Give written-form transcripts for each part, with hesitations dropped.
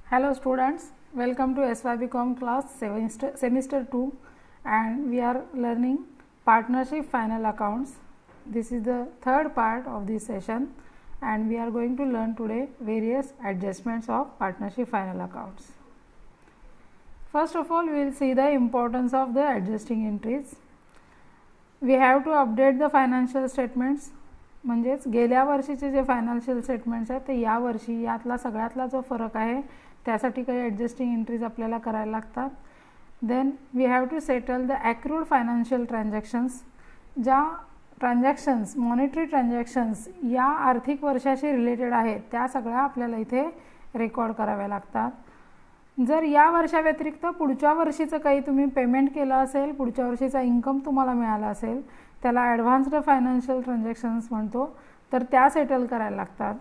Hello students, welcome to SYBCom class semester 2 and we are learning partnership final accounts. This is the third part of this session and we are going to learn today various adjustments of partnership final accounts. First of all, we will see the importance of the adjusting entries. We have to update the financial statements. म्हणजेच गेल्या वर्षीचे जे financial statements आहेत ते या वर्षी यातला सगळ्यातला जो फरक आहे त्यासाठी काही ॲडजस्टिंग एंट्रीज आपल्याला करायला लागतात. Then we have to settle the accrued financial transactions. ज्या ट्रान्झॅक्शन्स मॉनिटरी ट्रान्झॅक्शन्स या आर्थिक वर्षाशी रिलेटेड आहेत त्या सगळ्या आपल्याला इथे रेकॉर्ड कराव्या लागतात. जर या वर्षाव्यतिरिक्त पुढच्या वर्षीचं काही तुम्ही पेमेंट केलं असेल, पुढच्या वर्षीचा इन्कम तुम्हाला मिळाला असेल, त्याला ॲडव्हान्स्ड फायनान्शियल ट्रान्झॅक्शन्स म्हणतो, तर त्या सेटल करायला लागतात.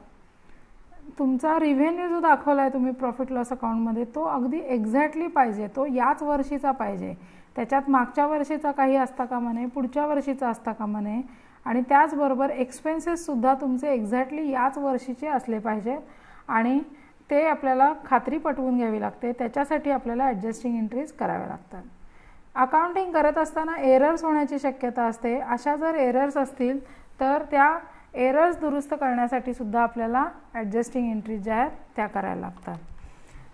तुमचा रिव्हेन्यू जो दाखवला आहे तुम्ही प्रॉफिट लॉस अकाउंटमध्ये तो अगदी एक्झॅक्टली पाहिजे, तो याच वर्षीचा पाहिजे. त्याच्यात मागच्या वर्षीचा काही असता कामा नये, पुढच्या वर्षीचा असता कामा नये. आणि त्याचबरोबर एक्सपेन्सेससुद्धा तुमचे एक्झॅक्टली याच वर्षीचे असले पाहिजेत आणि ते आपल्याला खात्री पटवून घ्यावी लागते. त्याच्यासाठी आपल्याला ॲडजस्टिंग एंट्रीज कराव्या लागतात. अकाउंटिंग करत असताना एरर्स होण्याची शक्यता असते. अशा जर एरर्स असतील तर त्या एरर्स दुरुस्त करण्यासाठी सुद्धा आपल्याला ॲडजस्टिंग एंट्रीज ज्या आहेत त्या करायला लागतात.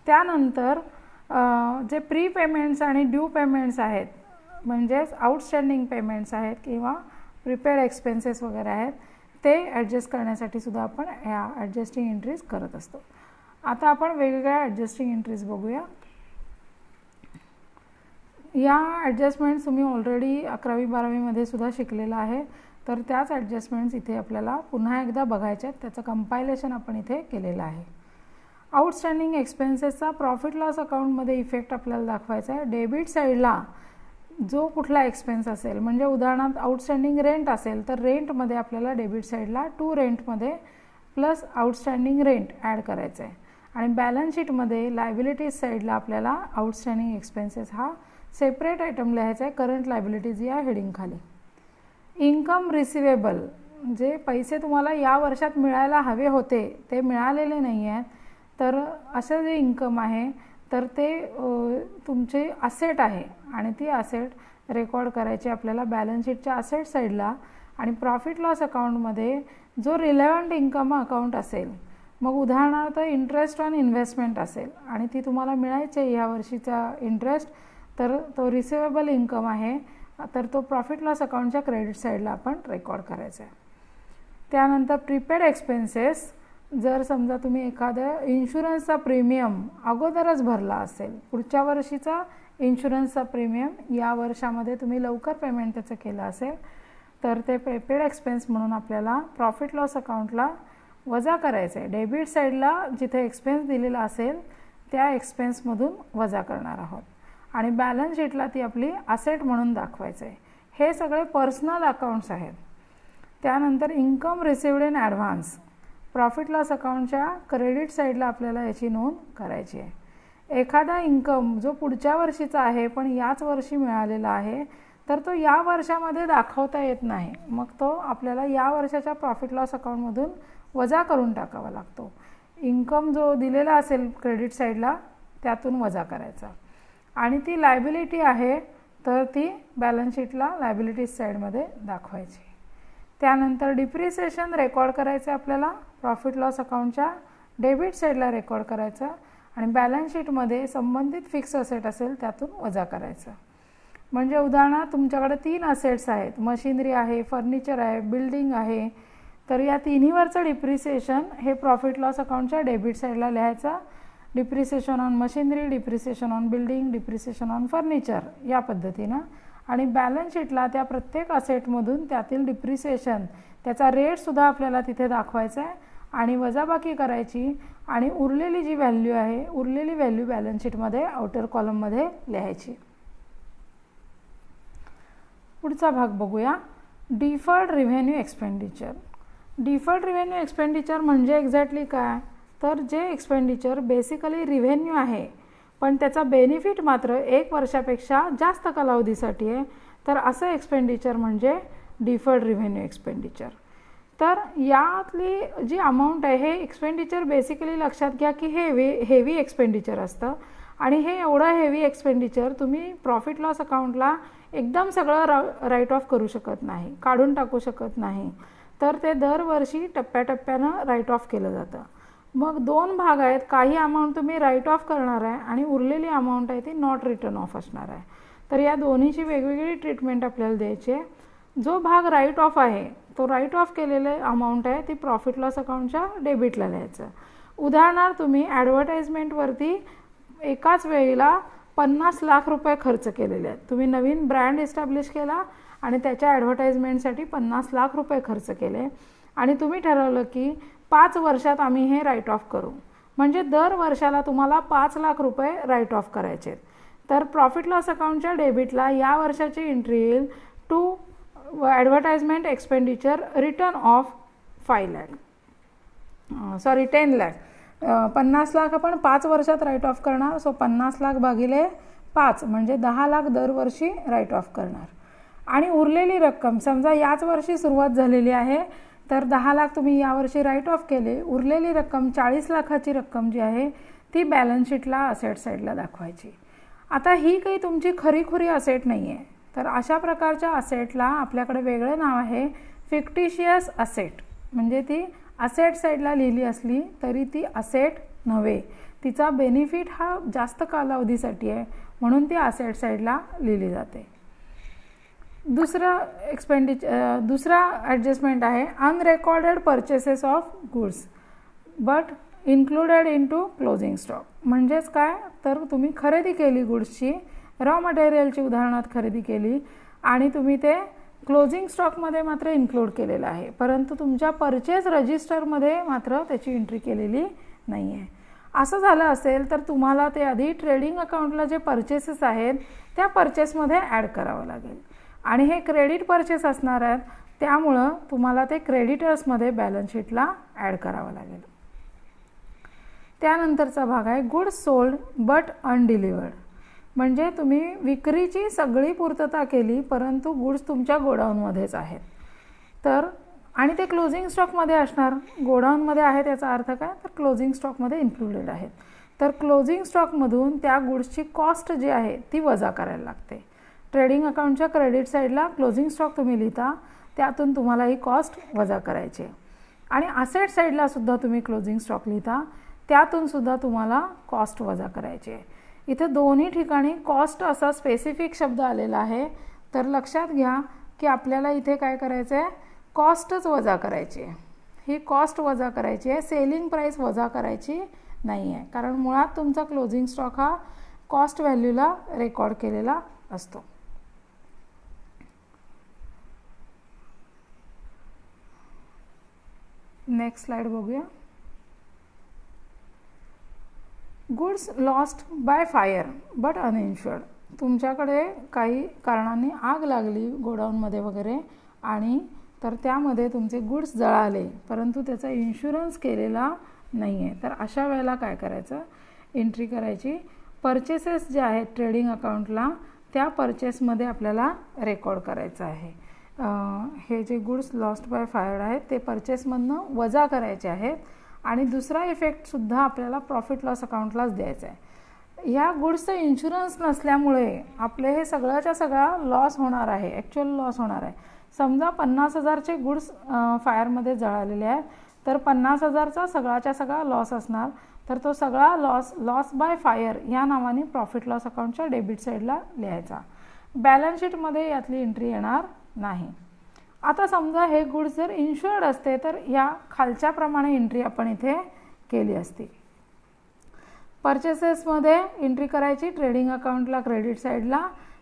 त्यानंतर जे प्री पेमेंट्स आणि ड्यू पेमेंट्स आहेत, म्हणजेच आउटस्टँडिंग पेमेंट्स आहेत किंवा प्रिपेड एक्सपेन्सेस वगैरे आहेत, ते ॲडजस्ट करण्यासाठी सुद्धा आपण ह्या ॲडजस्टिंग एंट्रीज करत असतो. आता आपण वेगवेगळ्या ॲडजस्टिंग एंट्रीज बघूया. या ॲडजस्टमेंट्स तुम्ही ऑलरेडी 11वी-12वीमध्ये सुद्धा शिकलेलं आहे, तर त्याच ॲडजस्टमेंट्स इथे आपल्याला पुन्हा एकदा बघायच्या आहेत. त्याचं कंपायलेशन आपण इथे केलेलं आहे. आउटस्टँडिंग एक्सपेन्सेसचा प्रॉफिट लॉस अकाउंटमध्ये इफेक्ट आपल्याला दाखवायचा आहे. डेबिट साईडला जो कुठला एक्सपेन्स असेल, म्हणजे उदाहरणार्थ आउटस्टँडिंग रेंट असेल तर रेंटमध्ये आपल्याला डेबिट साईडला टू रेंटमध्ये प्लस आउटस्टँडिंग रेंट ॲड करायचं आहे. आणि बॅलन्स शीटमध्ये लायबिलिटीज साईडला आपल्याला आउटस्टँडिंग एक्सपेन्सेस हा सेपरेट आयटम लिहायचा आहे करंट लायबिलिटीज या हेडिंगखाली. इन्कम रिसिवेबल, जे पैसे तुम्हाला या वर्षात मिळायला हवे होते ते मिळालेले नाही आहेत, तर असं जे इन्कम आहे तर ते तुमचे असेट आहे आणि ती असेट रेकॉर्ड करायची आपल्याला बॅलन्स शीटच्या असेट साईडला. आणि प्रॉफिट लॉस अकाउंटमध्ये जो रिलेव्हंट इन्कम अकाउंट असेल, मग उदाहरणार्थ इंटरेस्ट ऑन इन्व्हेस्टमेंट असेल आणि ती तुम्हाला मिळायची आहे या वर्षीचा इंटरेस्ट, तर तो रिसिवेबल इन्कम आहे, तर तो प्रॉफिट लॉस अकाउंटच्या क्रेडिट साईडला आपण रेकॉर्ड करायचा आहे. त्यानंतर प्रीपेड एक्सपेन्सेस, जर समजा तुम्ही एखादं इन्शुरन्सचा प्रीमियम अगोदरच भरला असेल, पुढच्या वर्षीचा इन्शुरन्सचा प्रीमियम या वर्षामध्ये तुम्ही लवकर पेमेंट त्याचं केलं असेल, तर ते प्रीपेड एक्सपेन्स म्हणून आपल्याला प्रॉफिट लॉस अकाउंटला वजा करायचं आहे. डेबिट साईडला जिथे एक्सपेन्स दिलेला असेल त्या एक्सपेन्समधून वजा करणार आहोत आणि बॅलन्स शीटला ती आपली असेट म्हणून दाखवायचं आहे. हे सगळे पर्सनल अकाउंट्स आहेत. त्यानंतर income received in advance, profit loss अकाउंटच्या क्रेडिट साईडला आपल्याला याची नोंद करायची आहे. एखादा इन्कम जो पुढच्या वर्षीचा आहे पण याच वर्षी मिळालेला आहे, तर तो या वर्षामध्ये दाखवता येत नाही, मग तो आपल्याला या वर्षाच्या प्रॉफिट लॉस अकाउंटमधून वजा करून टाकावा लागतो. इन्कम जो दिलेला असेल क्रेडिट साईडला त्यातून वजा करायचा. आणि ती लायबिलिटी आहे तर ती बॅलन्स शीटला लायबिलिटीज साईडमध्ये दाखवायची. त्यानंतर डिप्रिसिएशन रेकॉर्ड करायचं आपल्याला प्रॉफिट लॉस अकाउंटच्या डेबिट साईडला रेकॉर्ड करायचं आणि बॅलन्स शीटमध्ये संबंधित फिक्स असेट असेल त्यातून वजा करायचं. म्हणजे उदाहरणार्थ तुमच्याकडे 3 असेट्स आहेत, मशिनरी आहे, फर्निचर आहे, बिल्डिंग आहे, तर या तिन्हीवरचं डिप्रिसिएशन हे प्रॉफिट लॉस अकाउंटच्या डेबिट साईडला लिहायचं. Depreciation on machinery, depreciation on building, depreciation on furniture या पद्धतीनं. आणि बॅलन्स शीटला त्या प्रत्येक असेटमधून त्यातील डिप्रिसिएशन त्याचा रेटसुद्धा आपल्याला तिथे दाखवायचा आहे आणि वजाबाकी करायची आणि उरलेली जी व्हॅल्यू आहे उरलेली व्हॅल्यू बॅलन्स शीटमध्ये आउटर कॉलममध्ये लिहायची. पुढचा भाग बघूया, deferred revenue expenditure. Deferred revenue expenditure म्हणजे एक्झॅक्टली काय, तर जे एक्सपेंडिचर बेसिकली रिव्हेन्यू आहे पण त्याचा बेनिफिट मात्र 1 वर्षापेक्षा जास्त कालावधीसाठी आहे, तर असं एक्सपेंडिचर म्हणजे डिफर्ड रिव्हेन्यू एक्सपेंडिचर. तर यातली जी अमाऊंट आहे हे एक्सपेंडिचर बेसिकली लक्षात घ्या की हे हेवी एक्सपेंडिचर असतं आणि हे एवढं हेवी एक्सपेंडिचर तुम्ही प्रॉफिट लॉस अकाउंटला एकदम सगळं राईट ऑफ करू शकत नाही, काढून टाकू शकत नाही. तर ते दरवर्षी टप्प्याटप्प्यानं राईट ऑफ केलं जातं. मग 2 भाग आहेत, काही अमाऊंट तुम्ही राईट ऑफ करणार आहे आणि उरलेली अमाऊंट आहे ती नॉट रिटर्न ऑफ असणार आहे. तर या दोन्हीची वेगवेगळी ट्रीटमेंट आपल्याला द्यायची आहे. जो भाग राईट ऑफ आहे तो राईट ऑफ केलेले अमाऊंट आहे ती प्रॉफिट लॉस अकाउंटच्या डेबिटला लिहायचं. उदाहरणार्थ तुम्ही ॲडव्हर्टाइजमेंटवरती एकाच वेळेला 50 लाख रुपये खर्च केलेले आहेत. तुम्ही नवीन ब्रँड इस्टॅब्लिश केला आणि त्याच्या ॲडव्हर्टाइजमेंटसाठी 50 लाख रुपये खर्च केले आणि तुम्ही ठरवलं की 5 वर्षात आम्ही हे राईट ऑफ करू, म्हणजे दर वर्षाला तुम्हाला 5 लाख रुपये राईट ऑफ करायचे. तर प्रॉफिट लॉस अकाउंटच्या डेबिटला या वर्षाची एंट्री येईल to advertisement expenditure return of 10 lakh. 50 lakh आपण 5 वर्षात राईट ऑफ करणार. सो 50 लाख भागिले 5 म्हणजे 10 लाख दरवर्षी राईट ऑफ करणार. आणि उरलेली रक्कम समजा याच वर्षी सुरुवात झालेली आहे तर 10 लाख तुम्ही यावर्षी राईट ऑफ केले. उरलेली रक्कम 40 लाखाची रक्कम जी आहे ती बॅलन्स शीटला असेट साईडला दाखवायची. आता ही काही तुमची खरीखुरी असेट नाही आहे. तर अशा प्रकारच्या असेटला आपल्याकडे वेगळं नाव आहे फिक्टिशियस असेट. म्हणजे ती असेट साईडला लिहिली असली तरी ती असेट नव्हे, तिचा बेनिफिट हा जास्त कालावधीसाठी आहे म्हणून ती असेट साईडला लिहिली जाते. दुसरा ॲडजस्टमेंट आहे unrecorded purchases of goods but included in to closing stock. म्हणजेच काय, तर तुम्ही खरेदी केली गुड्सची, रॉ मटेरियलची उदाहरणार्थ खरेदी केली आणि तुम्ही ते क्लोजिंग स्टॉकमध्ये मात्र इन्क्लूड केलेलं आहे, परंतु तुमच्या परचेस रजिस्टरमध्ये मात्र त्याची एंट्री केलेली नाही आहे. असं झालं असेल तर तुम्हाला ते आधी ट्रेडिंग अकाउंटला जे परचेसेस आहेत त्या परचेसमध्ये ॲड करावं लागेल आणि हे क्रेडिट परचेस असणार आहेत, त्यामुळं तुम्हाला ते क्रेडिटर्समध्ये बॅलन्स शीटला ॲड करावं लागेल. त्यानंतरचा भाग आहे गुड्स सोल्ड बट अनडिलिवर्ड. म्हणजे तुम्ही विक्रीची सगळी पूर्तता केली परंतु गुड्स तुमच्या गोडाऊनमध्येच आहेत. तर आणि ते क्लोजिंग स्टॉकमध्ये असणार. गोडाऊनमध्ये आहेत याचा अर्थ काय, तर क्लोजिंग स्टॉकमध्ये इन्क्लुडेड आहेत. तर क्लोजिंग स्टॉकमधून त्या गुड्सची कॉस्ट जी आहे ती वजा करायला लागते. ट्रेडिंग अकाउंटच्या क्रेडिट साईडला क्लोजिंग स्टॉक तुम्ही लिहिता, त्यातून तुम्हाला ही कॉस्ट वजा करायची आहे. आणि असेट साईडला सुद्धा तुम्ही क्लोजिंग स्टॉक लिहिता, त्यातून सुद्धा तुम्हाला कॉस्ट वजा करायची आहे. इथे दोन्ही ठिकाणी कॉस्ट असा स्पेसिफिक शब्द आलेला आहे. तर लक्षात घ्या की आपल्याला इथे काय करायचं आहे, कॉस्टच वजा करायची आहे. ही कॉस्ट वजा करायची आहे, सेलिंग प्राईस वजा करायची नाही आहे, कारण मुळात तुमचा क्लोजिंग स्टॉक हा कॉस्ट व्हॅल्यूला रेकॉर्ड केलेला असतो. नेक्स्ट स्लाइड बघूया. Goods lost by fire but uninsured. तुमच्याकडे काही कारणांनी आग लागली गोडाऊनमध्ये वगैरे आणि तर त्यामध्ये तुमचे गुड्स जळाले परंतु त्याचा इन्शुरन्स केलेला नाही आहे. तर अशा वेळेला काय करायचं, एंट्री करायची. परचेसेस जे आहेत ट्रेडिंग अकाउंटला त्या परचेसमध्ये आपल्याला रेकॉर्ड करायचं आहे. हे जे गुड्स लॉस्ट बाय फायर आहेत ते परचेसमधनं वजा करायचे आहेत. आणि दुसरा इफेक्टसुद्धा आपल्याला प्रॉफिट लॉस अकाउंटलाच द्यायचा आहे. ह्या गुड्सचं इन्शुरन्स नसल्यामुळे आपले हे सगळ्याच्या सगळा लॉस होणार आहे, ॲक्च्युअल लॉस होणार आहे. समजा 50,000चे गुड्स फायरमध्ये जळालेले आहेत तर 50,000चा सगळ्याच्या सगळा लॉस असणार. तर तो सगळा लॉस बाय फायर या नावाने प्रॉफिट लॉस अकाउंटच्या डेबिट साईडला लिहायचा. बॅलन्स शीटमध्ये यातली एंट्री येणार नाही. आता समजा हे गुड्स जर इन्शुअर्ड असते तर या खालच्या प्रमाणे एंट्री आपण इथे केली असती. परचेसेसमध्ये एंट्री करायची ट्रेडिंग अकाउंटला क्रेडिट साईडला,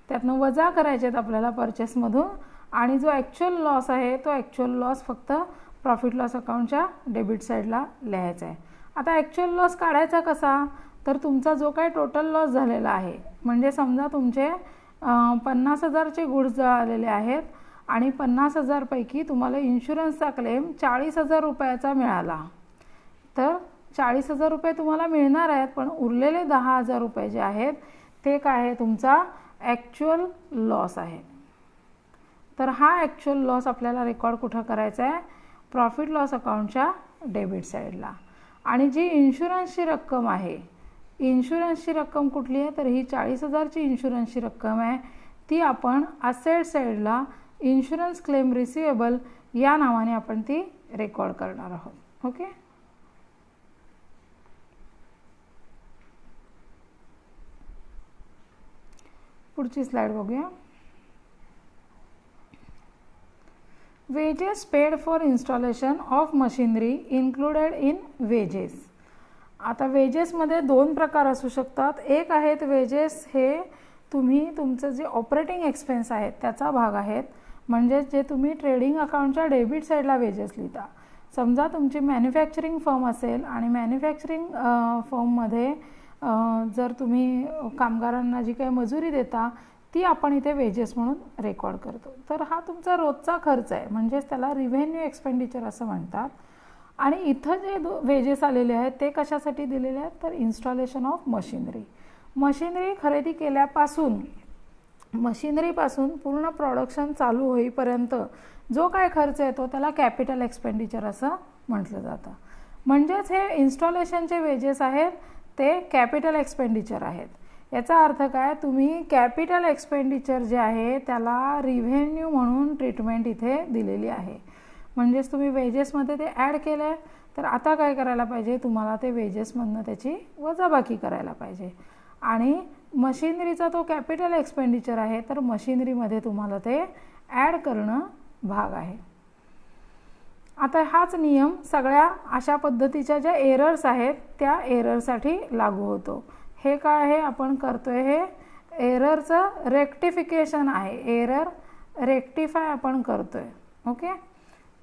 त्यातनं वजा करायचे आहेत आपल्याला परचेसमधून आणि जो ॲक्च्युअल लॉस आहे तो ॲक्च्युअल लॉस फक्त प्रॉफिट लॉस अकाउंटच्या डेबिट साईडला लिहायचा आहे. आता ॲक्च्युअल लॉस काढायचा कसा, तर तुमचा जो काही टोटल लॉस झालेला आहे, म्हणजे समजा तुमचे 50,000चे गुड्स जळालेले आहेत आणि 50,000 पैकी तुम्हाला इन्शुरन्सचा क्लेम 40,000 रुपयाचा मिळाला, तर 40,000 रुपये तुम्हाला मिळणार आहेत, पण उरलेले 10,000 रुपये जे आहेत ते काय आहे, तुमचा ॲक्च्युअल लॉस आहे. तर हा ॲक्च्युअल लॉस आपल्याला रेकॉर्ड कुठं करायचा आहे, प्रॉफिट लॉस अकाउंटच्या डेबिट साईडला. आणि जी इन्शुरन्सची रक्कम आहे, इन्शुरन्सची रक्कम कुठली आहे तर ही 40,000ची इन्शुरन्सची रक्कम आहे, ती आपण असेट साईडला इन्शुरन्स क्लेम रिसिवेबल या नावाने आपण ती रेकॉर्ड करणार आहोत. ओके. पुढची स्लाइड बघूया. Wedges paid for installation of machinery included in wages. आता वेजेसमध्ये दोन प्रकार असू शकतात. एक आहेत वेजेस हे तुम्ही तुमचं जे ऑपरेटिंग एक्सपेन्स आहेत त्याचा भाग आहेत, म्हणजे जे तुम्ही ट्रेडिंग अकाउंटच्या डेबिट साईडला वेजेस लिहिता. समजा तुमची मॅन्युफॅक्चरिंग फर्म असेल आणि मॅन्युफॅक्चरिंग फर्ममध्ये जर तुम्ही कामगारांना जी काही मजुरी देता ती आपण इथे वेजेस म्हणून रेकॉर्ड करतो. तर हा तुमचा रोजचा खर्च आहे, म्हणजेच त्याला रिव्हेन्यू एक्सपेंडिचर असं म्हणतात. आणि इथं जे वेजेस आलेले आहेत ते कशासाठी दिलेले आहेत तर इन्स्टॉलेशन ऑफ मशिनरी. मशिनरी खरेदी केल्यापासून मशिनरीपासून पूर्ण प्रोडक्शन चालू होईपर्यंत जो काय खर्च येतो त्याला कॅपिटल एक्सपेंडिचर असं म्हटलं जातं. म्हणजेच हे इन्स्टॉलेशनचे वेजेस आहेत ते कॅपिटल एक्सपेंडिचर आहेत. याचा अर्थ काय, तुम्ही कॅपिटल एक्सपेंडिचर जे आहे त्याला रिव्हेन्यू म्हणून ट्रीटमेंट इथे दिलेली आहे. म्हणजेच तुम्ही वेजेसमध्ये ते ॲड केलं आहे, तर आता काय करायला पाहिजे, तुम्हाला ते वेजेसमधनं त्याची वजाबाकी करायला पाहिजे. आणि मशिनरीचा तो कॅपिटल एक्सपेंडिचर आहे, तर मशिनरीमध्ये तुम्हाला ते ॲड करणं भाग आहे. आता हाच नियम सगळ्या अशा पद्धतीच्या ज्या एरर्स आहेत त्या एररसाठी लागू होतो. हे काय आहे आपण करतोय, हे एररचं रेक्टिफिकेशन आहे. एरर रेक्टिफाय आपण करतोय. ओके.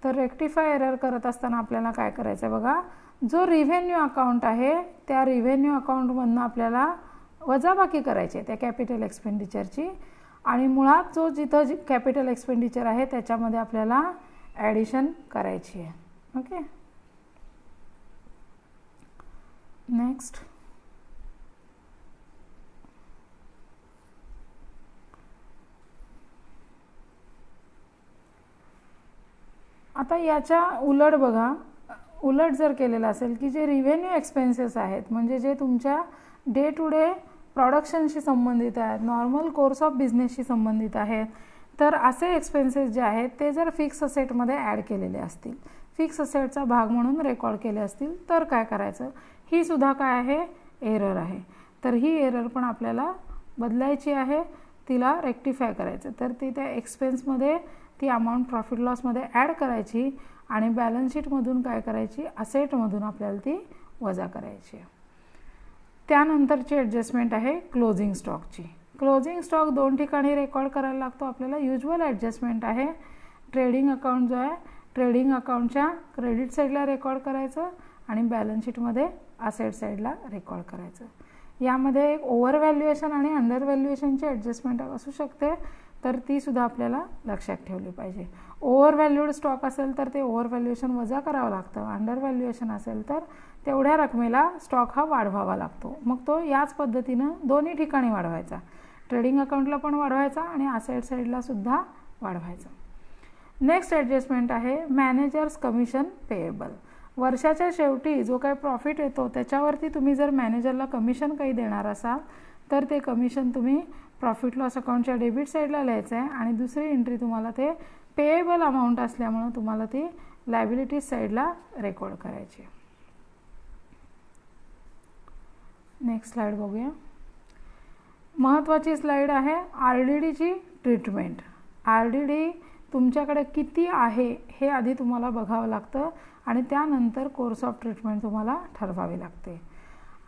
तर रेक्टिफाय एरर करत असताना आपल्याला काय करायचं आहे बघा, जो रिव्हेन्यू अकाउंट आहे त्या रिव्हेन्यू अकाउंटमधनं आपल्याला वजाबाकी करायची आहे त्या कॅपिटल एक्सपेंडिचरची. आणि मुळात जो जिथं कॅपिटल एक्सपेंडिचर आहे त्याच्यामध्ये आपल्याला ॲडिशन करायची आहे. ओके. नेक्स्ट. आता याच्या उलट बघा, उलट जर केलेलं असेल की जे रिव्हेन्यू एक्सपेन्सेस आहेत, म्हणजे जे तुमच्या डे टू डे प्रोडक्शनशी संबंधित आहेत, नॉर्मल कोर्स ऑफ बिझनेसशी संबंधित आहेत, तर असे एक्सपेन्सेस जे आहेत ते जर फिक्स असेटमध्ये ॲड केलेले असतील, फिक्स असेटचा भाग म्हणून रेकॉर्ड केले असतील, तर काय करायचं, ही सुद्धा काय आहे, एरर आहे. तर ही एरर पण आपल्याला बदलायची आहे, तिला रेक्टिफाय करायचं. तर ती त्या एक्सपेन्समध्ये ती अमाऊंट प्रॉफिट लॉसमध्ये ॲड करायची आणि बॅलन्स शीटमधून काय करायची, असेटमधून आपल्याला ती वजा करायची. त्यानंतरची ॲडजस्टमेंट आहे क्लोजिंग स्टॉकची. क्लोजिंग स्टॉक दोन ठिकाणी रेकॉर्ड करायला लागतो आपल्याला. युज्युअल ॲडजस्टमेंट आहे ट्रेडिंग अकाउंट जो आहे, ट्रेडिंग अकाउंटच्या क्रेडिट साईडला रेकॉर्ड करायचं आणि बॅलन्स शीटमध्ये असेट साईडला रेकॉर्ड करायचं. यामध्ये एक ओव्हर व्हॅल्युएशन आणि अंडर व्हॅल्युएशनची ॲडजस्टमेंट असू शकते, तर ती सुद्धा आपल्याला लक्षात ठेवली पाहिजे. ओव्हर व्हॅल्यूड स्टॉक असेल तर ते ओव्हर व्हॅल्युएशन वजा करावं लागतं. अंडर व्हॅल्युएशन असेल तर तेवढ्या रकमेला स्टॉक हा वाढवावा लागतो. मग तो याच पद्धतीनं दोन्ही ठिकाणी वाढवायचा, ट्रेडिंग अकाउंटला पण वाढवायचा आणि असेट साईडला सुद्धा वाढवायचा. नेक्स्ट ॲडजस्टमेंट आहे मॅनेजर्स कमिशन पेएबल. वर्षाच्या शेवटी जो काही प्रॉफिट येतो त्याच्यावरती तुम्ही जर मॅनेजरला कमिशन काही देणार असाल तर ते कमिशन तुम्ही प्रॉफिट लॉस अकाउंटच्या डेबिट साईडला लिहायचं आहे आणि दुसरी एंट्री तुम्हाला ते पेएबल अमाऊंट असल्यामुळं तुम्हाला ती लायबिलिटीज साईडला रेकॉर्ड करायची. नेक्स्ट स्लाइड बघूया. महत्त्वाची स्लाइड आहे RDDची ट्रीटमेंट. RDD तुमच्याकडे किती आहे हे आधी तुम्हाला बघावं लागतं आणि त्यानंतर कोर्स ऑफ ट्रीटमेंट तुम्हाला ठरवावी लागते.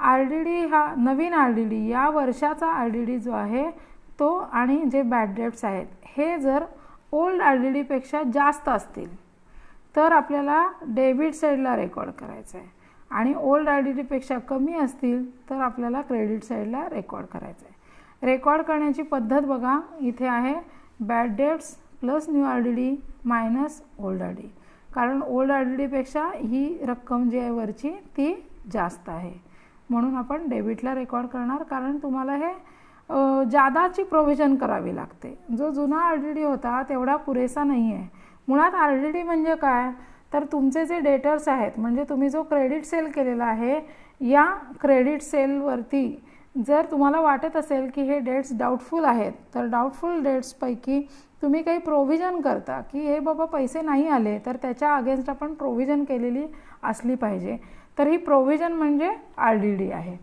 RDD हा नवीन RDD, या वर्षाचा RDD जो आहे तो आणि जे बॅड डेट्स आहेत हे जर ओल्ड RDDपेक्षा जास्त असतील तर आपल्याला डेबिट साईडला रेकॉर्ड करायचं आहे आणि ओल्ड RDDपेक्षा कमी असतील तर आपल्याला क्रेडिट साईडला रेकॉर्ड करायचं आहे. रेकॉर्ड करण्याची पद्धत बघा, इथे आहे bad debts plus new RDD minus old RDD. कारण ओल्ड RDDपेक्षा ही रक्कम जी आहे वरची ती जास्त आहे म्हणून आपण डेबिटला रेकॉर्ड करणार, कारण तुम्हाला हे जादाची प्रोव्हिजन करावी लागते. जो जुना RDD होता तेवढा पुरेसा नाही आहे. मुळात RDD म्हणजे काय, तर तुमचे जे डेटर्स आहेत म्हणजे तुम्ही जो क्रेडिट सेल केलेला आहे या क्रेडिट सेलवरती जर तुम्हाला वाटत असेल की हे डेट्स डाऊटफुल आहेत तर डाऊटफुल डेट्सपैकी तुम्ही काही प्रोव्हिजन करता की हे बाबा पैसे नाही आले तर त्याच्या अगेन्स्ट आपण प्रोव्हिजन केलेली असली पाहिजे. तर ही प्रोव्हिजन म्हणजे RDD आहे.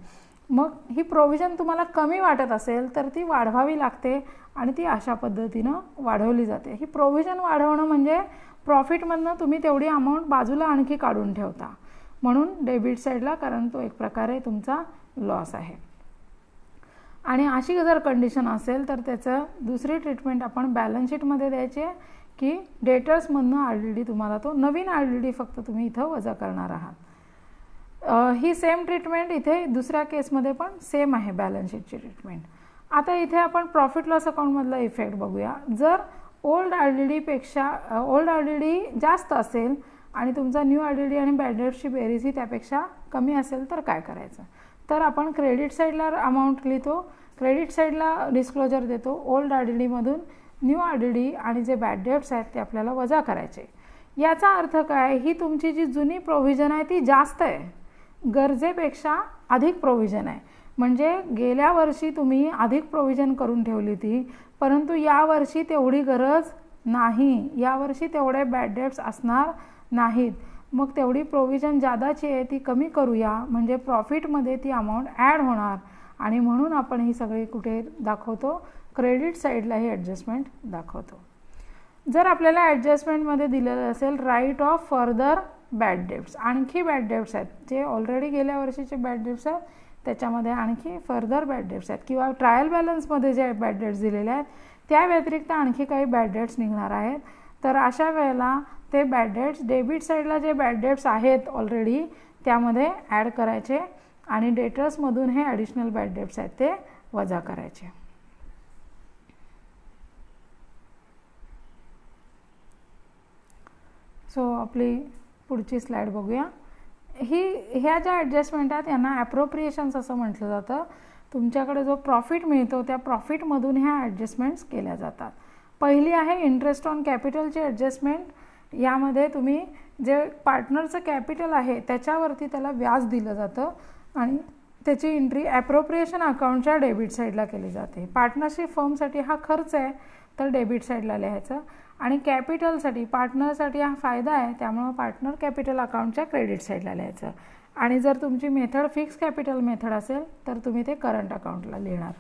मग ही प्रोव्हिजन तुम्हाला कमी वाटत असेल तर ती वाढवावी लागते आणि ती अशा पद्धतीनं वाढवली जाते. ही प्रोव्हिजन वाढवणं म्हणजे प्रॉफिटमधनं तुम्ही तेवढी अमाऊंट बाजूला आणखी काढून ठेवता म्हणून डेबिट साईडला, कारण तो एक प्रकारे तुमचा लॉस आहे. आणि अशी जर कंडिशन असेल तर त्याचं दुसरी ट्रीटमेंट आपण बॅलन्स शीटमध्ये द्यायची आहे की डेटर्समधनं RDD तुम्हाला तो नवीन RDD फक्त तुम्ही इथं वजा करणार आहात. ही सेम ट्रीटमेंट इथे दुसऱ्या केसमध्ये पण सेम आहे बॅलन्स शीटची ट्रीटमेंट. आता इथे आपण प्रॉफिट लॉस अकाउंटमधला इफेक्ट बघूया. जर ओल्ड RDD जास्त असेल आणि तुमचा न्यू RDD आणि बॅड डेट्सची बेरीज ही त्यापेक्षा कमी असेल तर काय करायचं. तर आपण क्रेडिट साईडला अमाऊंट लिहितो, क्रेडिट साईडला डिस्क्लोजर देतो. ओल्ड RDDमधून न्यू RDD आणि जे बॅड डेट्स आहेत ते आपल्याला वजा करायचे. याचा अर्थ काय, ही तुमची जी जुनी प्रोव्हिजन आहे ती जास्त आहे, गरजेपेक्षा अधिक प्रोव्हिजन आहे. म्हणजे गेल्या वर्षी तुम्ही अधिक प्रोव्हिजन करून ठेवली ती, परंतु यावर्षी तेवढी गरज नाही, यावर्षी तेवढे बॅड डेट्स असणार नाहीत. मग तेवढी प्रोव्हिजन जादाची आहे ती कमी करूया म्हणजे प्रॉफिटमध्ये ती अमाऊंट ॲड होणार आणि म्हणून आपण ही सगळी कुठे दाखवतो, क्रेडिट साईडला ही ॲडजस्टमेंट दाखवतो. जर आपल्याला ॲडजस्टमेंटमध्ये दिलेलं असेल write off further bad debts, आणखी बॅड डेट्स आहेत जे ऑलरेडी गेल्या वर्षीचे बॅड डेट्स आहेत त्याच्यामध्ये आणखी फर्दर बॅड डेट्स आहेत किंवा ट्रायल बॅलन्समध्ये जे बॅड डेट्स दिलेले आहेत त्या व्यतिरिक्त आणखी काही बॅड डेट्स निघणार आहेत. तर अशा वेळेला ते बॅड डेट्स डेबिट साईडला जे बॅड डेट्स आहेत ऑलरेडी त्यामध्ये ॲड करायचे आणि डेटर्समधून हे ॲडिशनल बॅड डेट्स आहेत ते वजा करायचे. सो आपली पुढची स्लाईड बघूया. ह्या ज्या ॲडजस्टमेंट आहेत यांना ॲप्रोप्रिएशन्स असं म्हटलं जातं. तुमच्याकडे जो प्रॉफिट मिळतो त्या प्रॉफिटमधून ह्या ॲडजस्टमेंट्स केल्या जातात. पहिली आहे इंटरेस्ट ऑन कॅपिटलची ॲडजस्टमेंट. यामध्ये तुम्ही जे पार्टनरचं कॅपिटल आहे त्याच्यावरती त्याला व्याज दिलं जातं आणि त्याची एंट्री ॲप्रोप्रिएशन अकाउंटच्या डेबिट साईडला केली जाते. पार्टनरशिप फर्मसाठी हा खर्च आहे तर डेबिट साईडला लिहायचं आणि कॅपिटलसाठी पार्टनरसाठी हा फायदा आहे त्यामुळं पार्टनर कॅपिटल अकाउंटच्या क्रेडिट साईडला लिहायचं. आणि जर तुमची मेथड फिक्स कॅपिटल मेथड असेल तर तुम्ही ते करंट अकाउंटला लिहिणार.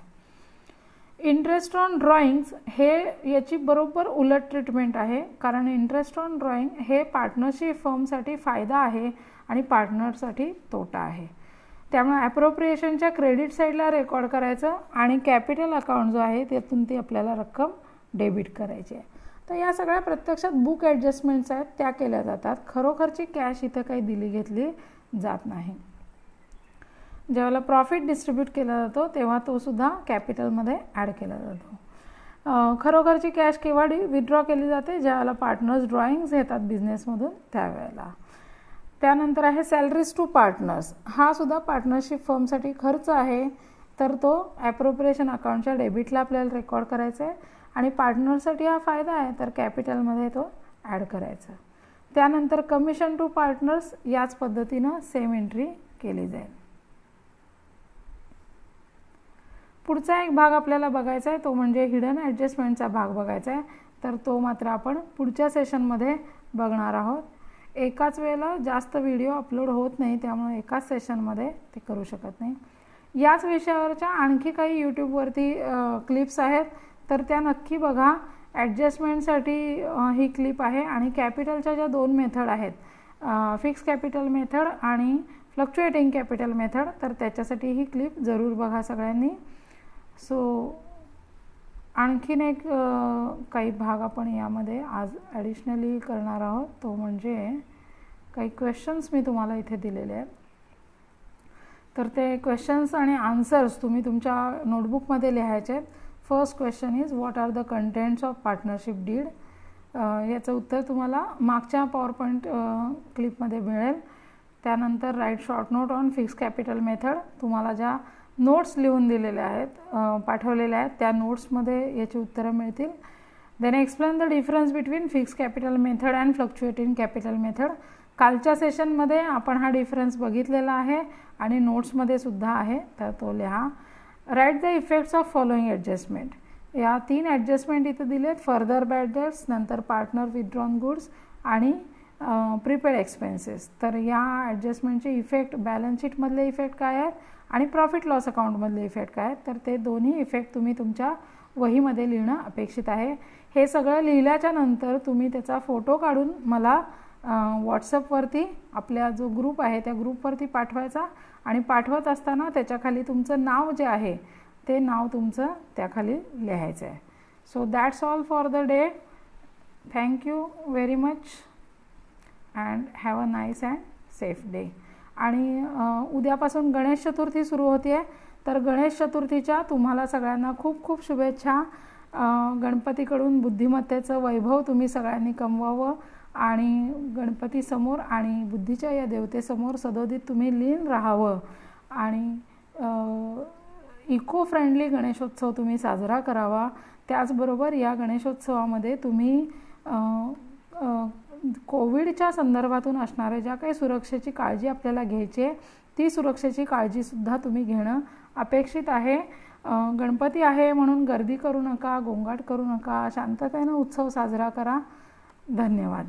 इंटरेस्ट ऑन ड्रॉइंग्स हे याची बरोबर उलट ट्रीटमेंट आहे, कारण इंटरेस्ट ऑन ड्रॉइंग हे पार्टनरशिप फर्मसाठी फायदा आहे आणि पार्टनरसाठी तोटा आहे. त्यामुळे ॲप्रोप्रिएशनच्या क्रेडिट साईडला रेकॉर्ड करायचं आणि कॅपिटल अकाउंट जो आहे त्यातून ती आपल्याला रक्कम डेबिट करायची आहे. तर या सगळ्या प्रत्यक्षात बुक ॲडजस्टमेंट्स आहेत त्या केल्या जातात. खरोखरची कॅश इथं काही दिली घेतली जात नाही. ज्यावेळेला प्रॉफिट डिस्ट्रीब्यूट केला जातो तेव्हा तो सुद्धा कॅपिटलमध्ये ॲड केला जातो. खरोखरची कॅश केव्हा विथड्रॉ केली जाते, ज्यावेळेला पार्टनर्स ड्रॉइंग्स येतात बिझनेसमधून त्यावेळेला. त्यानंतर आहे सॅलरीज टू पार्टनर्स. हा सुद्धा पार्टनरशिप फर्मसाठी खर्च आहे तर तो ॲप्रोप्रिएशन अकाउंटच्या डेबिटला आपल्याला रेकॉर्ड करायचा आहे आणि पार्टनरसाठी हा फायदा आहे तर कॅपिटलमध्ये तो ॲड करायचा. त्यानंतर कमिशन टू पार्टनर्स याच पद्धतीनं सेम एंट्री केली जाईल. पुढचा एक भाग आपल्याला बघायचा आहे तो म्हणजे हिडन ॲडजस्टमेंटचा भाग बघायचा आहे, तर तो मात्र आपण पुढच्या सेशनमध्ये बघणार आहोत. एकाच वेळेला जास्त व्हिडिओ अपलोड होत नाही त्यामुळे एकाच सेशनमध्ये ते करू शकत नाही. याच विषयावरच्या आणखी काही यूट्यूबवरती क्लिप्स आहेत तर त्या नक्की बघा. ॲडजस्टमेंटसाठी ही क्लिप आहे आणि कॅपिटलच्या ज्या दोन मेथड आहेत फिक्स कॅपिटल मेथड आणि फ्लक्च्युएटिंग कॅपिटल मेथड तर त्याच्यासाठी ही क्लिप जरूर बघा सगळ्यांनी. सो आणखीन एक काही भाग आपण यामध्ये आज ॲडिशनली करणार आहोत तो म्हणजे काही क्वेश्चन्स मी तुम्हाला इथे दिलेले आहेत. तर ते क्वेश्चन्स आणि आन्सर्स तुम्ही तुमच्या नोटबुकमध्ये लिहायचे आहेत. First question is what are the contents of partnership deed. याचं उत्तर तुम्हाला मागच्या पॉवरपॉईंट क्लिपमध्ये मिळेल. त्यानंतर write short note on fix capital method. तुम्हाला ज्या नोट्स लिहून दिलेल्या आहेत पाठवलेल्या आहेत त्या नोट्समध्ये याची उत्तरं मिळतील. Then explain the difference between fix capital method and fluctuating capital method. कालच्या सेशनमध्ये आपण हा डिफरन्स बघितलेला आहे आणि नोट्समध्ये सुद्धा आहे, तर तो लिहा. Write the effects of following adjustment. या 3 ॲडजस्टमेंट इथे दिलेत, फर्दर बॅड डेट्स, नंतर पार्टनर विथड्रॉन गुड्स आणि प्रीपेड एक्सपेन्सेस. तर या ॲडजस्टमेंटचे इफेक्ट, बॅलन्स शीटमधले इफेक्ट काय आहेत आणि प्रॉफिट लॉस अकाउंटमधले इफेक्ट काय आहेत, तर ते दोन्ही इफेक्ट तुम्ही तुमच्या वहीमध्ये लिहिणं अपेक्षित आहे. हे सगळं लिहिल्याच्या नंतर तुम्ही त्याचा फोटो काढून मला व्हॉट्सअपवरती आपल्या जो ग्रुप आहे त्या ग्रुपवरती पाठवायचा आणि पाठवत असताना त्याच्याखाली तुमचं नाव जे आहे ते नाव तुमचं त्याखाली लिहायचं आहे. So that's all for the day. Thank you very much and have a nice and safe day. आणि उद्यापासून गणेश चतुर्थी सुरू होती आहे, तर गणेश चतुर्थीच्या तुम्हाला सगळ्यांना खूप खूप शुभेच्छा. गणपतीकडून बुद्धिमत्तेचं वैभव तुम्ही सगळ्यांनी कमवावं आणि गणपतीसमोर आणि बुद्धीच्या या देवतेसमोर सदोदित तुम्ही लीन राहावं आणि इको फ्रेंडली गणेशोत्सव तुम्ही साजरा करावा. त्याचबरोबर या गणेशोत्सवामध्ये तुम्ही कोविडच्या संदर्भातून असणाऱ्या ज्या काही सुरक्षेची काळजी आपल्याला घ्यायची आहे ती सुरक्षेची काळजीसुद्धा तुम्ही घेणं अपेक्षित आहे. गणपती आहे म्हणून गर्दी करू नका, गोंगाट करू नका, शांततेनं उत्सव साजरा करा. धन्यवाद.